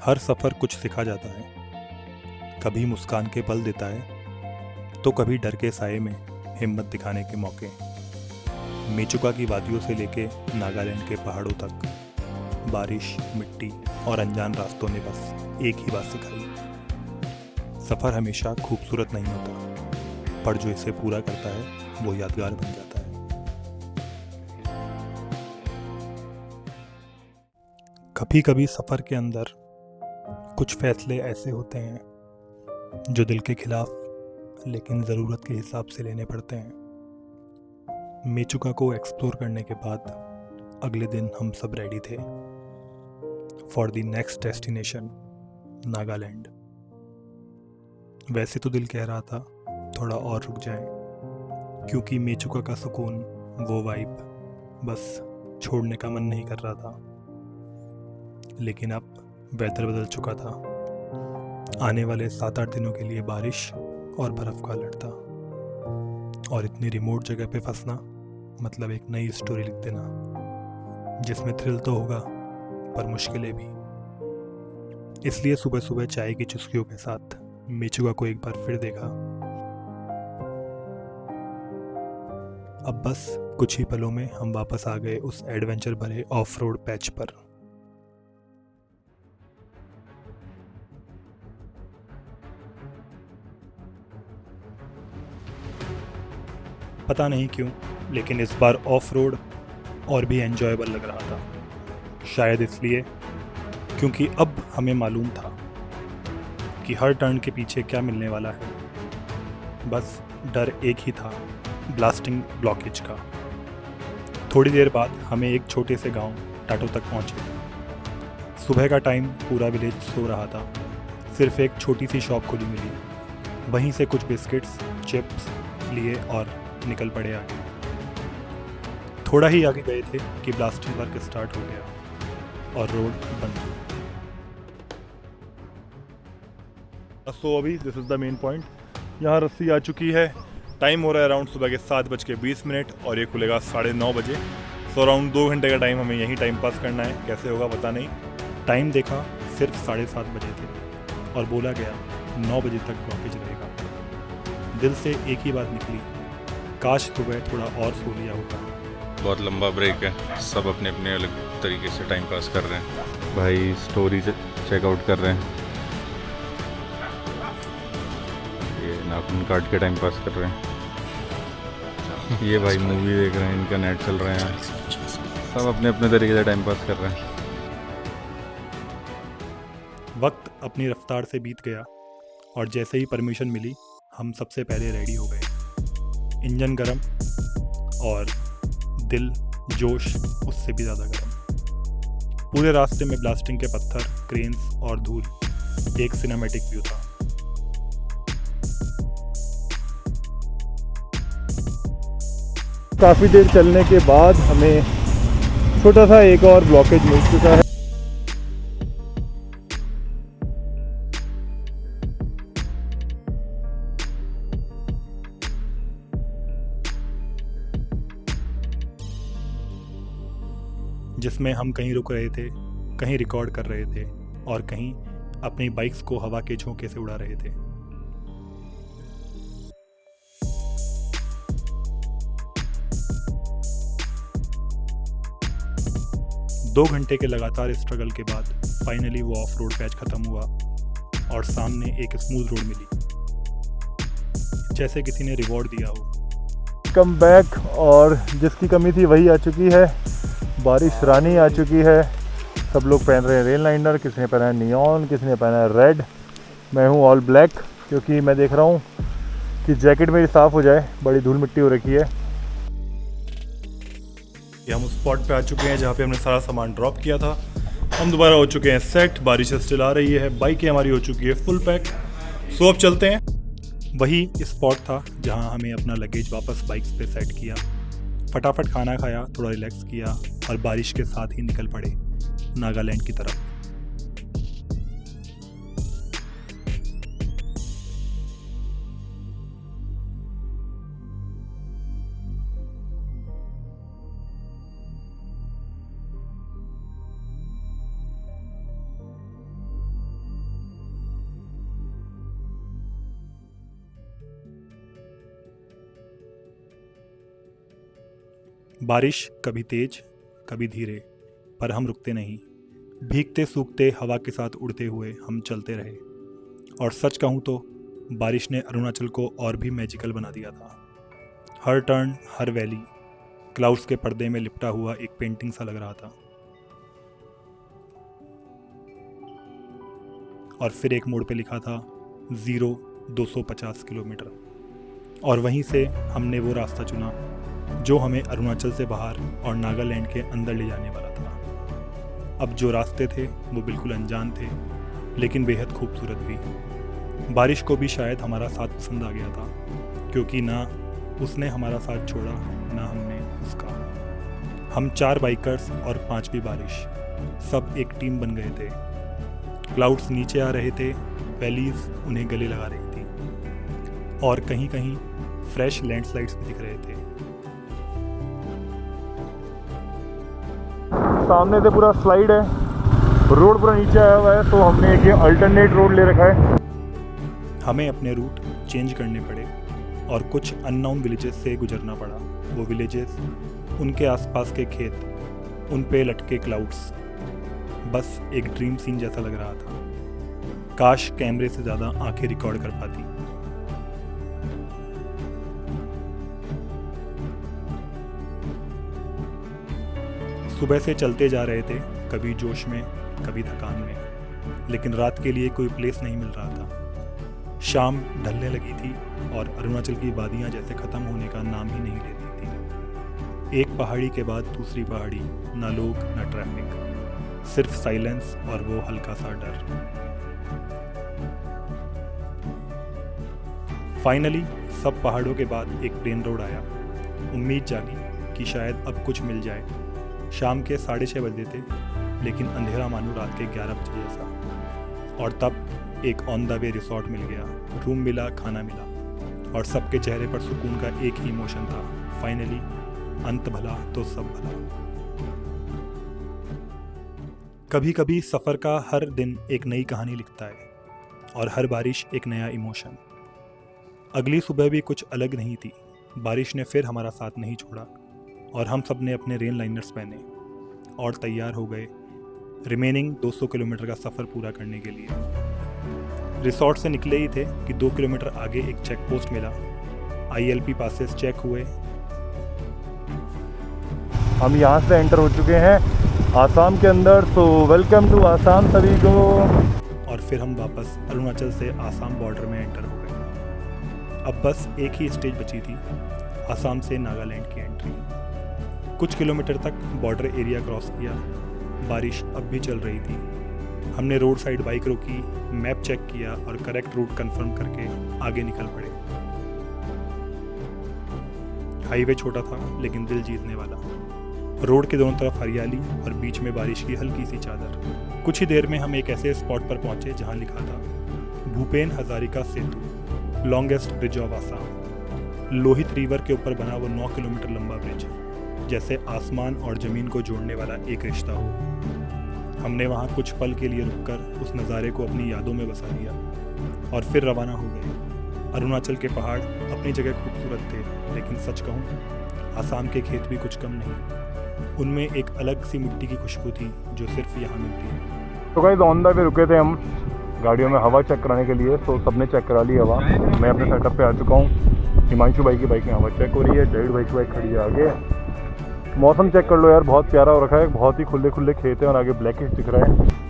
हर सफ़र कुछ सिखा जाता है। कभी मुस्कान के पल देता है तो कभी डर के साए में हिम्मत दिखाने के मौके। मेचुका की वादियों से लेके नागालैंड के पहाड़ों तक बारिश, मिट्टी और अनजान रास्तों ने बस एक ही बात सिखाई। सफ़र हमेशा खूबसूरत नहीं होता, पर जो इसे पूरा करता है वो यादगार बन जाता है। कभी कभी सफ़र के अंदर कुछ फैसले ऐसे होते हैं जो दिल के खिलाफ लेकिन ज़रूरत के हिसाब से लेने पड़ते हैं। मेचुका को एक्सप्लोर करने के बाद अगले दिन हम सब रेडी थे for the next destination, Nagaland. वैसे तो दिल कह रहा था थोड़ा और रुक जाए, क्योंकि मेचुका का सुकून, वो वाइब बस छोड़ने का मन नहीं कर रहा था। लेकिन अब वेदर बदल चुका था। आने वाले 7-8 दिनों के लिए बारिश और बर्फ़ का अलर्ट था, और इतनी रिमोट जगह पे फंसना मतलब एक नई स्टोरी लिख देना, जिसमें थ्रिल तो होगा पर मुश्किलें भी। इसलिए सुबह सुबह चाय की चुस्कियों के साथ मेचुका को एक बार फिर देखा। अब बस कुछ ही पलों में हम वापस आ गए उस एडवेंचर भरे ऑफ रोड पैच पर। पता नहीं क्यों, लेकिन इस बार ऑफ रोड और भी एंजॉयबल लग रहा था। शायद इसलिए क्योंकि अब हमें मालूम था कि हर टर्न के पीछे क्या मिलने वाला है। बस डर एक ही था, ब्लास्टिंग ब्लॉकेज का। थोड़ी देर बाद हमें एक छोटे से गांव टाटो तक पहुंचे। सुबह का टाइम, पूरा विलेज सो रहा था। सिर्फ एक छोटी सी शॉप खुली मिली। वहीं से कुछ बिस्किट्स, चिप्स लिए और निकल पड़े आगे। थोड़ा ही आगे गए थे कि ब्लास्टिंग वर्क स्टार्ट हो गया और रोड बंद। अभी this is the main point. यहाँ रस्सी आ चुकी है। टाइम हो रहा है अराउंड सुबह के 7:20 और ये खुलेगा 9:30 बजे। सो अराउंड 2 घंटे का टाइम हमें यहीं टाइम पास करना है। कैसे होगा पता नहीं। टाइम देखा, सिर्फ 7:30 बजे थे और बोला गया 9 बजे तक ब्लॉकेज रहेगा। दिल से एक ही बात निकली, काश सुबह थोड़ा और सो लिया होता। बहुत लंबा ब्रेक है, सब अपने अपने अलग तरीके से टाइम पास कर रहे हैं। भाई स्टोरी चेकआउट कर रहे हैं, ये नाखून काट के टाइम पास कर रहे हैं। ये भाई मूवी देख रहे हैं, इनका नेट चल रहे हैं। सब अपने अपने तरीके से टाइम पास कर रहे हैं। वक्त अपनी रफ्तार से बीत गया और जैसे ही परमिशन मिली हम सबसे पहले रेडी हो गए। इंजन गरम और दिल, जोश उससे भी ज़्यादा गरम। पूरे रास्ते में ब्लास्टिंग के पत्थर, क्रेन्स और धूल, एक सिनेमैटिक व्यू था। काफ़ी देर चलने के बाद हमें छोटा सा एक और ब्लॉकेज मिल चुका है, जिसमें हम कहीं रुक रहे थे, कहीं रिकॉर्ड कर रहे थे और कहीं अपनी बाइक्स को हवा के झोंके से उड़ा रहे थे। दो घंटे के लगातार स्ट्रगल के बाद फाइनली वो ऑफ रोड पैच खत्म हुआ और सामने एक स्मूथ रोड मिली, जैसे किसी ने रिवॉर्ड दिया हो। कम बैक, और जिसकी कमी थी वही आ चुकी है। बारिश रानी आ चुकी है। सब लोग पहन रहे हैं रेन लाइनर, किसी ने पहना है नियॉन, किसी ने पहना है रेड। मैं हूँ ऑल ब्लैक, क्योंकि मैं देख रहा हूँ कि जैकेट मेरी साफ़ हो जाए, बड़ी धूल मिट्टी हो रखी है। ये हम उस स्पॉट पे आ चुके हैं जहाँ पे हमने सारा सामान ड्रॉप किया था। हम दोबारा हो चुके हैं सेट, बारिश स्टिल आ रही है, बाइकें हमारी हो चुकी है फुल पैक। सो अब चलते हैं। वही स्पॉट था जहाँ हमें अपना लगेज वापस बाइक्स पे सेट किया। फटाफट खाना खाया, थोड़ा रिलैक्स किया और बारिश के साथ ही निकल पड़े नागालैंड की तरफ। बारिश कभी तेज कभी धीरे, पर हम रुकते नहीं। भीगते सूखते हवा के साथ उड़ते हुए हम चलते रहे। और सच कहूँ तो बारिश ने अरुणाचल को और भी मैजिकल बना दिया था। हर टर्न, हर वैली क्लाउड्स के पर्दे में लिपटा हुआ एक पेंटिंग सा लग रहा था। और फिर एक मोड़ पे लिखा था 250 किलोमीटर। और वहीं से हमने वो रास्ता चुना जो हमें अरुणाचल से बाहर और नागालैंड के अंदर ले जाने वाला था। अब जो रास्ते थे वो बिल्कुल अनजान थे, लेकिन बेहद खूबसूरत भी। बारिश को भी शायद हमारा साथ पसंद आ गया था, क्योंकि ना उसने हमारा साथ छोड़ा ना हमने उसका। हम 4 बाइकर्स और 5वीं बारिश, सब एक टीम बन गए थे। क्लाउड्स नीचे आ रहे थे, वैलीज उन्हें गले लगा रही थी, और कहीं कहीं फ्रेश लैंडस्लाइड्स भी दिख रहे थे। सामने से पूरा स्लाइड है, रोड पूरा नीचे आया हुआ है, तो हमने एक अल्टरनेट रोड ले रखा है। हमें अपने रूट चेंज करने पड़े और कुछ अननोन विलेजेस से गुजरना पड़ा। वो विलेजेस, उनके आसपास के खेत, उन पे लटके क्लाउड्स, बस एक ड्रीम सीन जैसा लग रहा था। काश कैमरे से ज़्यादा आंखें रिकॉर्ड कर पाती। सुबह से चलते जा रहे थे, कभी जोश में कभी थकान में, लेकिन रात के लिए कोई प्लेस नहीं मिल रहा था। शाम ढलने लगी थी और अरुणाचल की वादियाँ जैसे ख़त्म होने का नाम ही नहीं ले रही थी। एक पहाड़ी के बाद दूसरी पहाड़ी, ना लोग ना ट्रैफिक, सिर्फ साइलेंस और वो हल्का सा डर। फाइनली सब पहाड़ों के बाद एक प्लेन रोड आया। उम्मीद जागी कि शायद अब कुछ मिल जाए। शाम के 6:30 बजे थे, लेकिन अंधेरा मानो रात के 11 बजे जैसा। और तब एक ऑन द वे रिसोर्ट मिल गया, रूम मिला, खाना मिला, और सबके चेहरे पर सुकून का एक ही इमोशन था, फाइनली अंत भला तो सब भला। कभी कभी सफ़र का हर दिन एक नई कहानी लिखता है, और हर बारिश एक नया इमोशन। अगली सुबह भी कुछ अलग नहीं थी। बारिश ने फिर हमारा साथ नहीं छोड़ा, और हम सब ने अपने रेन लाइनर्स पहने और तैयार हो गए रिमेनिंग 200 किलोमीटर का सफ़र पूरा करने के लिए। रिसोर्ट से निकले ही थे कि 2 किलोमीटर आगे एक चेक पोस्ट मिला। ILP पासेस चेक हुए। हम यहाँ से एंटर हो चुके हैं आसाम के अंदर, तो वेलकम टू आसाम सभी को। और फिर हम वापस अरुणाचल से आसाम बॉर्डर में एंटर हो गए। अब बस एक ही स्टेज बची थी, आसाम से नागालैंड की एंट्री। कुछ किलोमीटर तक बॉर्डर एरिया क्रॉस किया। बारिश अब भी चल रही थी। हमने रोड साइड बाइक रोकी, मैप चेक किया और करेक्ट रूट कंफर्म करके आगे निकल पड़े। हाईवे छोटा था लेकिन दिल जीतने वाला। रोड के दोनों तरफ हरियाली और बीच में बारिश की हल्की सी चादर। कुछ ही देर में हम एक ऐसे स्पॉट पर पहुंचे जहां लिखा था Bhupen Hazarika Setu, longest bridge of Assam. Lohit river के ऊपर बना वो 9 किलोमीटर लंबा ब्रिज, जैसे आसमान और ज़मीन को जोड़ने वाला एक रिश्ता हो। हमने वहाँ कुछ पल के लिए रुककर उस नज़ारे को अपनी यादों में बसा लिया और फिर रवाना हो गए। अरुणाचल के पहाड़ अपनी जगह खूबसूरत थे, लेकिन सच कहूँ आसाम के खेत भी कुछ कम नहीं। उनमें एक अलग सी मिट्टी की खुशबू थी जो सिर्फ यहाँ मिलती है। तो गाइस ऑन द वे रुके थे हम गाड़ियों में हवा चेक कराने के लिए, तो सबने चेक करा ली हवा। मैं अपने सेटअप पे आ चुका हूँ। हिमांशु भाई की बाइक में हवा चेक हो रही है, डेविड भाई की बाइक खड़ी है आगे। मौसम चेक कर लो यार, बहुत प्यारा हो रखा है, बहुत ही खुले खुले खेत हैं और आगे ब्लैकिश दिख रहा है।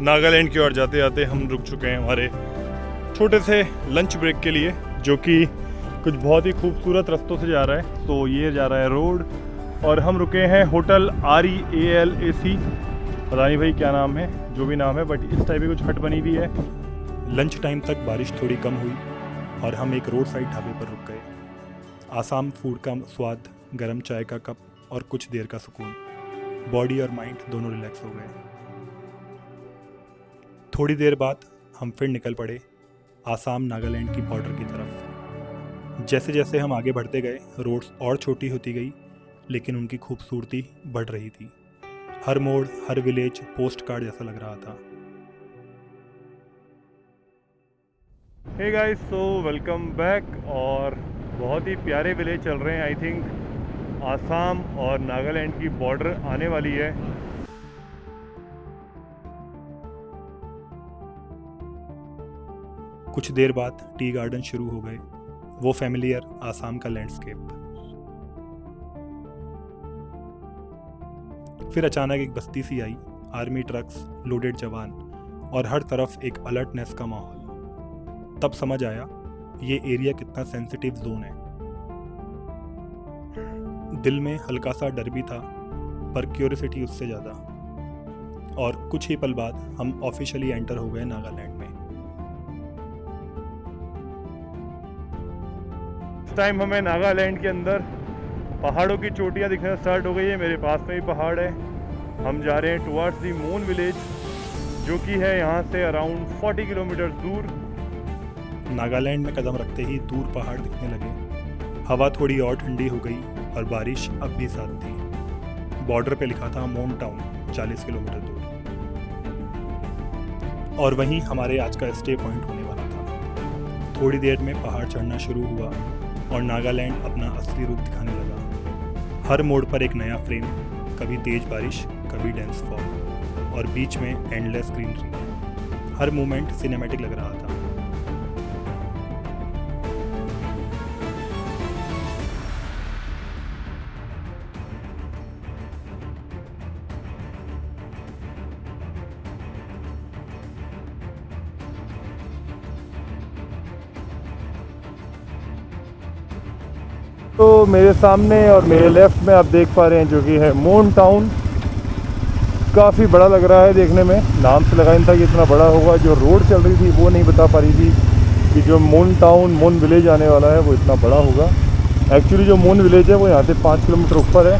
नागालैंड की ओर जाते जाते हम रुक चुके हैं हमारे छोटे से लंच ब्रेक के लिए, जो कि कुछ बहुत ही खूबसूरत रास्तों से जा रहा है। तो ये जा रहा है रोड, और हम रुके हैं होटल REALAC। पता नहीं भाई क्या नाम है, जो भी नाम है, बट इस टाइप की कुछ हट बनी हुई है। लंच टाइम तक बारिश थोड़ी कम हुई और हम एक रोड साइड ढाबे पर रुक गए। आसाम फूड का स्वाद, गर्म चाय का कप और कुछ देर का सुकून। बॉडी और माइंड दोनों रिलैक्स हो गए। थोड़ी देर बाद हम फिर निकल पड़े आसाम नागालैंड की बॉर्डर की तरफ। जैसे जैसे हम आगे बढ़ते गए रोड्स और छोटी होती गई, लेकिन उनकी खूबसूरती बढ़ रही थी। हर मोड़, हर विलेज पोस्ट कार्ड जैसा लग रहा था। Hey guys, so welcome back. और बहुत ही प्यारे विलेज चल रहे हैं। आई थिंक आसाम और नागालैंड की बॉर्डर आने वाली है। कुछ देर बाद टी गार्डन शुरू हो गए, वो फैमिलियर आसाम का लैंडस्केप। फिर अचानक एक बस्ती सी आई, आर्मी ट्रक्स, लोडेड जवान और हर तरफ एक अलर्टनेस का माहौल। तब समझ आया ये एरिया कितना सेंसिटिव जोन है। दिल में हल्का सा डर भी था, पर क्यूरियोसिटी उससे ज़्यादा। और कुछ ही पल बाद हम ऑफिशियली एंटर हो गए नागालैंड में। इस टाइम हमें नागालैंड के अंदर पहाड़ों की चोटियाँ दिखना स्टार्ट हो गई है। मेरे पास में ही पहाड़ है। हम जा रहे हैं टुवर्ड्स दी मून विलेज, जो कि है यहाँ से अराउंड 40 किलोमीटर दूर। नागालैंड में कदम रखते ही दूर पहाड़ दिखने लगे। हवा थोड़ी और ठंडी हो गई और बारिश अब भी साथ थी। बॉर्डर पे लिखा था मोन टाउन, 40 किलोमीटर दूर। और वहीं हमारे आज का स्टे पॉइंट होने वाला था। थोड़ी देर में पहाड़ चढ़ना शुरू हुआ और नागालैंड अपना असली रूप दिखाने लगा। हर मोड़ पर एक नया फ्रेम, कभी तेज बारिश, कभी डेंस फॉग और बीच में एंडलेस ग्रीनरी। हर मूवमेंट सिनेमैटिक लग रहा था। तो मेरे सामने और मेरे लेफ्ट में आप देख पा रहे हैं जो कि है मोन टाउन। काफ़ी बड़ा लग रहा है देखने में। नाम से लगा नहीं था कि इतना बड़ा होगा। जो रोड चल रही थी वो नहीं बता पा रही थी कि जो मोन टाउन, मोन विलेज आने वाला है वो इतना बड़ा होगा। एक्चुअली जो मोन विलेज है वो यहाँ से 5 किलोमीटर ऊपर है,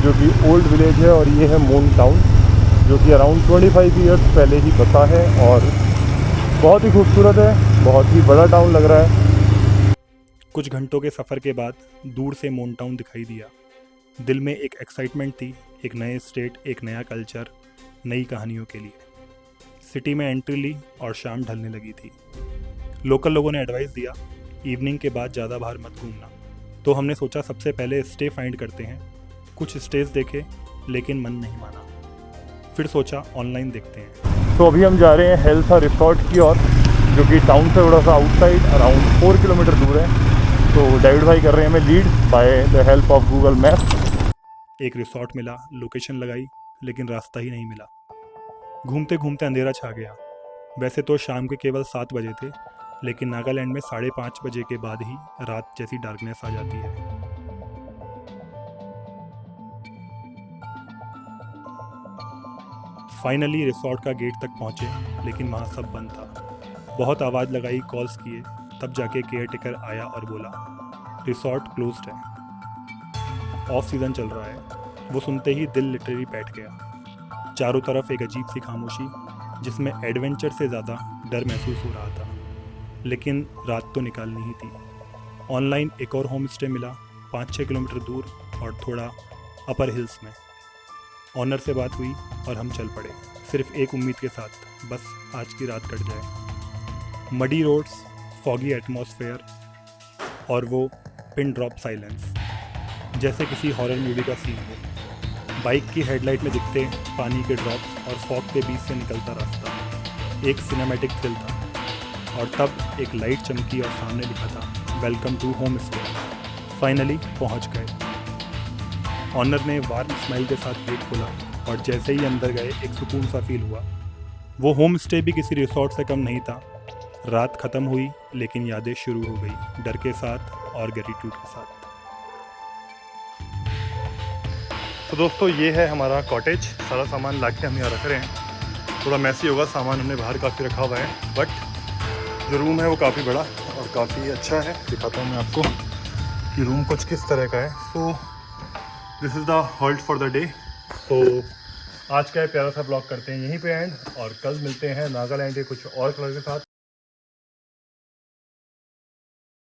जो कि ओल्ड विलेज है। और ये है मोन टाउन, जो कि अराउंड 25 ईयर्स पहले ही बसा है और बहुत ही खूबसूरत है। बहुत ही बड़ा टाउन लग रहा है। कुछ घंटों के सफ़र के बाद दूर से मोन टाउन दिखाई दिया। दिल में एक एक्साइटमेंट थी, एक नए स्टेट, एक नया कल्चर, नई कहानियों के लिए। सिटी में एंट्री ली और शाम ढलने लगी थी। लोकल लोगों ने एडवाइस दिया इवनिंग के बाद ज़्यादा बाहर मत घूमना, तो हमने सोचा सबसे पहले स्टे फाइंड करते हैं। कुछ स्टेज देखे लेकिन मन नहीं माना। फिर सोचा ऑनलाइन देखते हैं। तो अभी हम जा रहे हैं हेल्सा रिसोर्ट की ओर, जो कि टाउन से थोड़ा सा आउटसाइड अराउंड 4 किलोमीटर दूर है। तो डेविड भाई कर रहे हैं हमें lead by the help of Google map. एक रिसॉर्ट मिला, लोकेशन लगाई, लेकिन रास्ता ही नहीं मिला। घूमते घूमते अंधेरा छा गया। वैसे तो शाम के केवल 7 बजे थे, लेकिन नागालैंड में 5:30 बजे के बाद ही रात जैसी डार्कनेस आ जाती है। फाइनली रिसॉर्ट का गेट तक पहुंचे, लेकिन वहाँ सब बंद था। बहुत आवाज़ लगाई, कॉल्स किए, तब जाके केयर टेकर आया और बोला रिसॉर्ट क्लोज्ड है, ऑफ सीज़न चल रहा है। वो सुनते ही दिल लिटरली बैठ गया। चारों तरफ एक अजीब सी खामोशी, जिसमें एडवेंचर से ज़्यादा डर महसूस हो रहा था। लेकिन रात तो निकालनी ही थी। ऑनलाइन एक और होम स्टे मिला 5-6 किलोमीटर दूर और थोड़ा अपर हिल्स में। ऑनर से बात हुई और हम चल पड़े, सिर्फ एक उम्मीद के साथ, बस आज की रात कट जाए। मडी रोड्स, फॉगी एटमॉस्फेयर और वो पिन ड्रॉप साइलेंस, जैसे किसी हॉरर मूवी का सीन हो। बाइक की हेडलाइट में दिखते पानी के ड्रॉप्स और फॉग के बीच से निकलता रास्ता, एक सिनेमैटिक थ्रिल था। और तब एक लाइट चमकी और सामने लिखा था welcome to home stay. Finally पहुंच गए। ऑनर ने वार्म स्माइल के साथ गेट खोला और जैसे ही अंदर गए एक सुकून सा फील हुआ। वो होम स्टे भी किसी रिसोर्ट से कम नहीं था। रात ख़त्म हुई लेकिन यादें शुरू हो गई, डर के साथ और ग्रेटिट्यूड के साथ। तो दोस्तों ये है हमारा कॉटेज। सारा सामान ला के हम यहाँ रख रहे हैं। थोड़ा मैसी होगा, सामान हमने बाहर काफ़ी रखा हुआ है, बट जो रूम है वो काफ़ी बड़ा और काफ़ी अच्छा है। दिखाता हूँ मैं आपको कि रूम कुछ किस तरह का है। So this is the halt for the day. So आज का प्यारा सा ब्लॉग करते हैं यहीं पे एंड, और कल मिलते हैं नागालैंड के कुछ और कलर के साथ।